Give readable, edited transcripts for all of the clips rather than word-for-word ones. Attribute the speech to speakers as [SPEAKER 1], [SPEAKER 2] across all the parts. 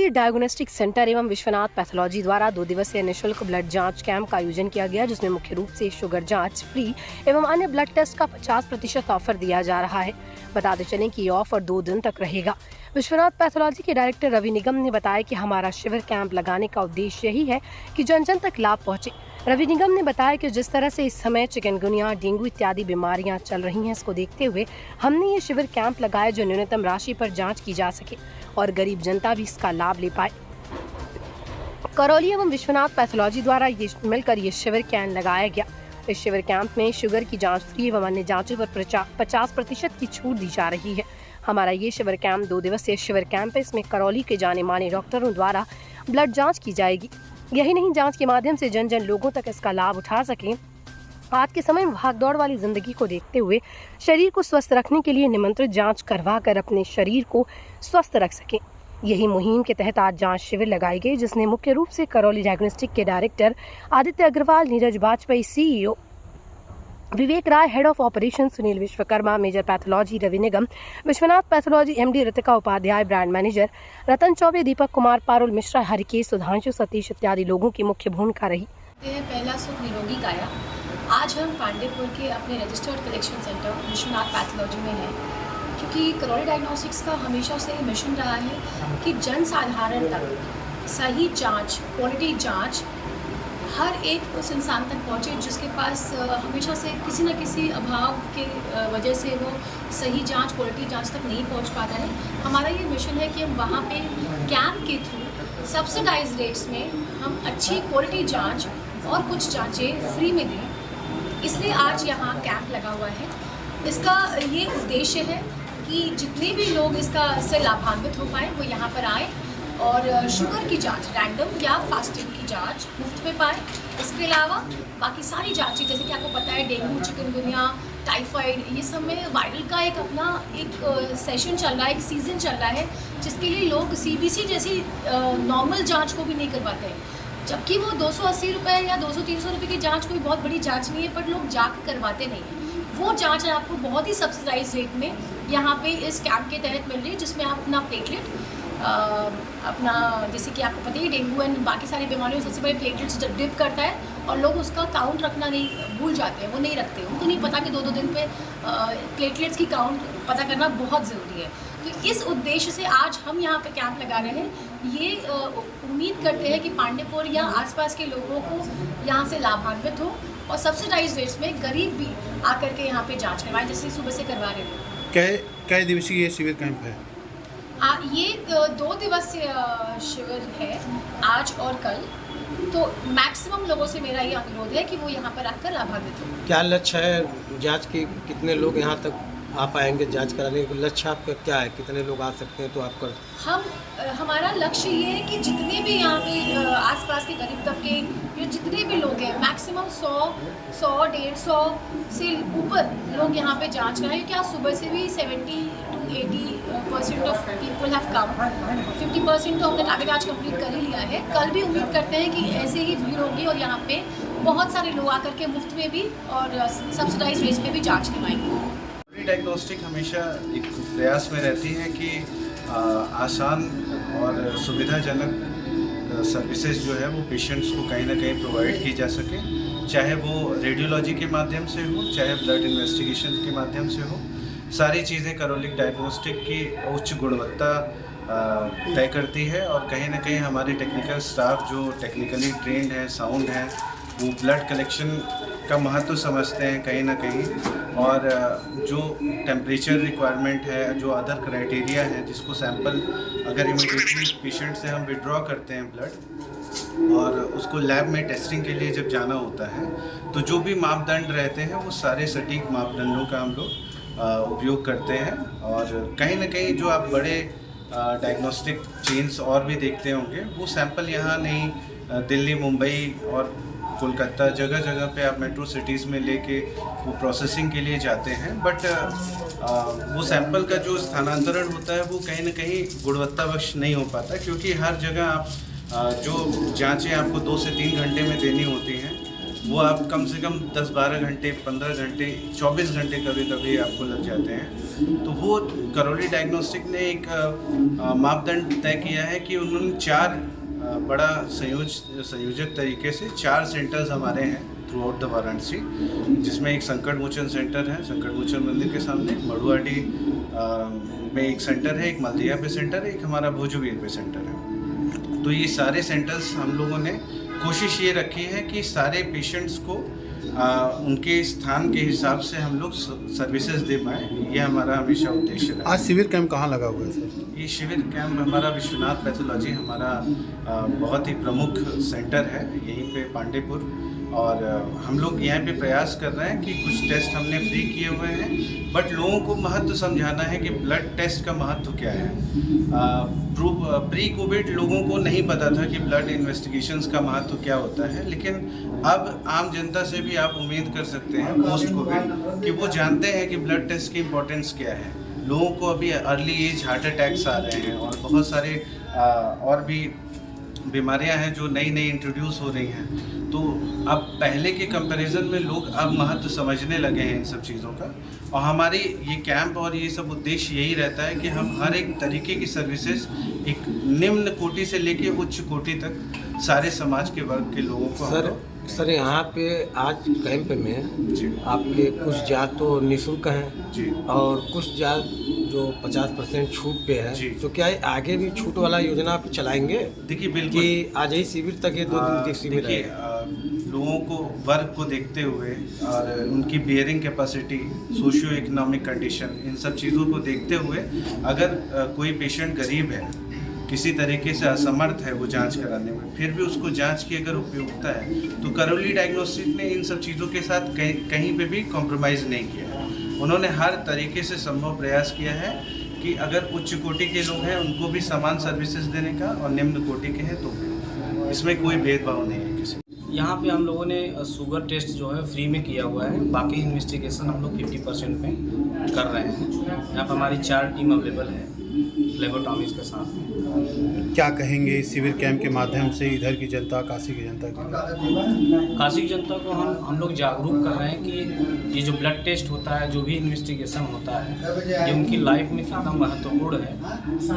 [SPEAKER 1] Karauli diagnostic centre एवं Vishwanath pathology द्वारा 2 दिवसीय निःशुल्क ब्लड जांच कैंप का आयोजन किया गया, जिसमें मुख्य रूप से शुगर जांच फ्री एवं अन्य ब्लड टेस्ट का 50% ऑफर दिया जा रहा है। बताते चलें कि ये ऑफर 2 दिन तक रहेगा। विश्वनाथ पैथोलॉजी के डायरेक्टर रवि निगम ने बताया कि हमारा शिविर कैंप लगाने का उद्देश्य यही है कि जन जन तक लाभ पहुंचे। रवि निगम ने बताया कि जिस तरह से इस समय चिकनगुनिया, डेंगू इत्यादि बीमारियां चल रही हैं, इसको देखते हुए हमने ये शिविर कैंप लगाया जो न्यूनतम राशि पर जांच की जा सके और गरीब जनता भी इसका लाभ ले पाए। करौली एवं विश्वनाथ पैथोलॉजी द्वारा मिलकर ये शिविर कैंप लगाया गया। इस शिविर कैंप में शुगर की जांच फ्री एवं अन्य जांचों पर 50% की छूट दी जा रही है। हमारा ये शिविर कैंप 2 दिवसीय शिविर कैंप है। इसमें करौली के जाने माने डॉक्टरों द्वारा ब्लड जांच की जाएगी। यही नहीं, जांच के माध्यम से जन जन लोगों तक इसका लाभ उठा सकें। आज के समय में भागदौड़ वाली जिंदगी को देखते हुए शरीर को स्वस्थ रखने के लिए नियमित जांच करवा कर अपने शरीर को स्वस्थ रख सकें। यही मुहिम के तहत आज जांच शिविर लगाई गई, जिसने मुख्य रूप से करौली डायग्नोस्टिक के director Aditya Agrawal, Neeraj Bajpai CEO, Vivek Rai head of operation, Sunil Vishwakarma major pathology, Ravi Nigam Vishwanath pathology MD, Ritika Upadhyay brand manager, Ratan Choubey, Deepak Kumar, Parul Mishra, Harikesh, Sudhanshu, Satish इत्यादि लोगों की मुख्य भूमिका रही।
[SPEAKER 2] पहला सुख निरोगी काया। आज हम पांडेपुर के अपने registered collection centre Vishwanath pathology में हैं, क्योंकि करौली डायग्नोस्टिक्स का हमेशा से मिशन रहा है कि जन साधारण तक सही जांच, क्वालिटी जांच हर एक उस इंसान तक पहुँचे जिसके पास हमेशा से किसी न किसी अभाव के वजह से वो सही जांच, क्वालिटी जांच तक नहीं पहुँच पाता है। हमारा ये मिशन है कि हम वहाँ पे कैंप के थ्रू सब्सिडाइज रेट्स में हम अच्छी क्वालिटी जांच और कुछ जांचें फ्री में दें। इसलिए आज यहाँ कैंप लगा हुआ है। इसका ये उद्देश्य है कि जितने भी लोग इससे लाभान्वित हो पाएँ वो यहाँ पर आएँ और शुगर की जांच, रैंडम या फास्टिंग की जांच मुफ्त में पाएँ। इसके अलावा बाकी सारी जांचें, जैसे कि आपको पता है डेंगू, चिकनगुनिया, टाइफाइड, ये सब में वायरल का एक सेशन चल रहा है, एक सीज़न चल रहा है, जिसके लिए लोग CBC जैसी नॉर्मल जांच को भी नहीं करवाते हैं। जबकि वो 280 रुपये या 200-300 रुपये की जांच कोई बहुत बड़ी जांच नहीं है, पर लोग जाकर करवाते नहीं हैं। वो जांच आपको बहुत ही सब्सिडाइज रेट में यहाँ पे इस कैंप के तहत मिल रही है, जिसमें आप अपना प्लेटलेट अपना, जैसे कि आपको पता ही डेंगू एंड बाकी सारी बीमारियों सबसे पहले प्लेटलेट्स डिप करता है और लोग उसका काउंट रखना नहीं भूल जाते हैं, वो नहीं रखते, उनको नहीं पता कि 2-2 दिन पे प्लेटलेट्स की काउंट पता करना बहुत ज़रूरी है। तो इस उद्देश्य से आज हम यहाँ पे कैंप लगा रहे हैं। ये उम्मीद करते हैं कि पांडेपुर या आसपास के लोगों को यहाँ से लाभान्वित हो और सब्सिडाइज रेट्स में गरीब भी आकर के यहाँ पे जाँच करवाएं, जैसे सुबह से करवा रहे हैं।
[SPEAKER 3] कै दिवसीय ये शिविर कैंप है?
[SPEAKER 2] ये 2 दिवसीय शिविर है, आज और कल। तो मैक्सिमम लोगों से मेरा ये अनुरोध है कि वो यहाँ पर आकर लाभान्वित हो।
[SPEAKER 4] क्या लक्ष्य है जांच की? कितने लोग यहाँ तक आ पाएंगे जांच कराने का? लक्ष्य आपका क्या है? कितने लोग आ सकते हैं तो आप कर?
[SPEAKER 2] हमारा लक्ष्य ये है कि जितने भी यहाँ पे आसपास के गरीब तबके या जितने भी लोग हैं, मैक्सिमम 100-150 से ऊपर लोग यहाँ पे जांच कराएं। क्योंकि आज सुबह से भी 70-80% ऑफ पीपल हैव कम। 50% तो हमने टारगेट आज कंप्लीट कर ही लिया है। कल भी उम्मीद करते हैं कि ऐसे ही भीड़ होगी और यहाँ पे बहुत सारे लोग आकर के मुफ्त में भी और सब्सिडाइज रेट में भी जाँच करवाएंगे।
[SPEAKER 5] डायग्नोस्टिक हमेशा एक प्रयास में रहती है कि आसान और सुविधाजनक सर्विसेज जो है वो पेशेंट्स को कहीं ना कहीं प्रोवाइड की जा सके, चाहे वो रेडियोलॉजी के माध्यम से हो, चाहे ब्लड इन्वेस्टिगेशन के माध्यम से हो। सारी चीज़ें करौली डायग्नोस्टिक की उच्च गुणवत्ता तय करती है और कहीं ना कहीं हमारे टेक्निकल स्टाफ जो टेक्निकली ट्रेंड है, साउंड है, वो ब्लड कलेक्शन का महत्व समझते हैं कहीं ना कहीं। और जो टेम्परेचर रिक्वायरमेंट है, जो अदर क्राइटेरिया है, जिसको सैंपल अगर इमीडिएटली पेशेंट से हम विड्रॉ करते हैं ब्लड और उसको लैब में टेस्टिंग के लिए जब जाना होता है, तो जो भी मापदंड रहते हैं वो सारे सटीक मापदंडों का हम लोग उपयोग करते हैं। और कहीं ना कहीं जो आप बड़े डायग्नोस्टिक चेन्स और भी देखते होंगे, वो सैंपल यहाँ नहीं, दिल्ली, मुंबई और कोलकाता, जगह जगह पे आप मेट्रो सिटीज़ में लेके वो प्रोसेसिंग के लिए जाते हैं। बट वो सैंपल का जो स्थानांतरण होता है वो कहीं ना कहीं गुणवत्तावश नहीं हो पाता, क्योंकि हर जगह आप जो जांचें आपको 2 से 3 घंटे में देनी होती हैं, वो आप कम से कम 10-12 घंटे, 15 घंटे, 24 घंटे कभी कभी आपको लग जाते हैं। तो वो करौली डायग्नोस्टिक ने एक मापदंड तय किया है कि उन्होंने 4 बड़ा संयोजक तरीके से 4 सेंटर्स हमारे हैं थ्रू आउट द वाराणसी, जिसमें एक संकट मोचन सेंटर है संकट मोचन मंदिर के सामने, मड़ुआडी में एक सेंटर है, एक मल्दिया पे सेंटर है, एक हमारा भोजूवीर पे सेंटर है। तो ये सारे सेंटर्स हम लोगों ने कोशिश ये रखी है कि सारे पेशेंट्स को उनके स्थान के हिसाब से हम लोग सर्विसेज दे पाएँ, ये हमारा हमेशा उद्देश्य रहा।
[SPEAKER 3] आज शिविर कैंप कहाँ लगा हुआ है सर?
[SPEAKER 5] ये शिविर कैंप हमारा विश्वनाथ पैथोलॉजी हमारा बहुत ही प्रमुख सेंटर है यहीं पे पांडेपुर, और हम लोग यहाँ पे प्रयास कर रहे हैं कि कुछ टेस्ट हमने फ्री किए हुए हैं, बट लोगों को महत्व समझाना है कि ब्लड टेस्ट का महत्व क्या है। प्री कोविड लोगों को नहीं पता था कि ब्लड इन्वेस्टिगेशंस का महत्व क्या होता है, लेकिन अब आम जनता से भी आप उम्मीद कर सकते हैं पोस्ट कोविड कि वो जानते हैं कि ब्लड टेस्ट की इम्पोर्टेंस क्या है। लोगों को अभी अर्ली एज हार्ट अटैक्स आ रहे हैं और बहुत सारे और भी बीमारियां हैं जो नई इंट्रोड्यूस हो रही हैं। तो अब पहले के कंपैरिजन में लोग अब महत्व समझने लगे हैं इन सब चीज़ों का, और हमारी ये कैंप और ये सब उद्देश्य यही रहता है कि हम हर एक तरीके की सर्विसेज एक निम्न कोटि से लेके उच्च कोटि तक सारे समाज के वर्ग के लोगों को
[SPEAKER 4] सर यहाँ पे आज कैंप में
[SPEAKER 5] जी
[SPEAKER 4] आपके कुछ जात तो निःशुल्क हैं
[SPEAKER 5] जी
[SPEAKER 4] और कुछ जात जो 50% छूट पे है,
[SPEAKER 5] जी।
[SPEAKER 4] तो क्या आगे भी छूट वाला योजना आप चलाएंगे?
[SPEAKER 5] देखिए बिल्कुल
[SPEAKER 4] कि आज ही शिविर तक ये 2 दिन शिविर
[SPEAKER 5] देखिए
[SPEAKER 4] रहेगा।
[SPEAKER 5] लोगों को वर्ग को देखते हुए और उनकी bearing capacity, socio economic condition, इन सब चीज़ों को देखते हुए अगर कोई पेशेंट गरीब है, किसी तरीके से असमर्थ है वो जांच कराने में, फिर भी उसको जांच की अगर उपयोगिता है, तो करौली डायग्नोस्टिक ने इन सब चीज़ों के साथ कहीं पे भी कॉम्प्रोमाइज़ नहीं किया है। उन्होंने हर तरीके से संभव प्रयास किया है कि अगर उच्च कोटि के लोग हैं उनको भी समान सर्विसेज देने का, और निम्न कोटि के हैं तो भी, इसमें कोई भेदभाव नहीं है किसी।
[SPEAKER 6] यहाँ पे हम लोगों ने शुगर टेस्ट जो है फ्री में किया हुआ है, बाकी इन्वेस्टिगेशन हम लोग 50% में कर रहे हैं। यहाँ पर हमारी 4 टीम अवेलेबल है लेबोटॉमीज के साथ में।
[SPEAKER 3] क्या कहेंगे इस शिविर कैंप के माध्यम से इधर की जनता, काशी की जनता के लिए?
[SPEAKER 6] काशी की जनता को हम लोग जागरूक कर रहे हैं कि ये जो ब्लड टेस्ट होता है, जो भी इन्वेस्टिगेशन होता है, ये उनकी लाइफ में कितना महत्वपूर्ण है,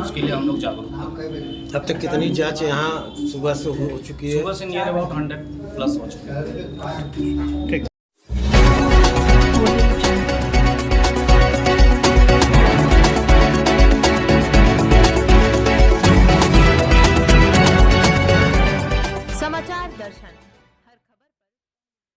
[SPEAKER 6] उसके लिए हम लोग जागरूक कर रहे हैं।
[SPEAKER 4] अब तक कितनी जांच यहाँ सुबह से हो चुकी है?
[SPEAKER 6] सुबह से नियर अबाउट 100+ हो चुके हैं।
[SPEAKER 3] ठीक।
[SPEAKER 7] समाचार दर्शन।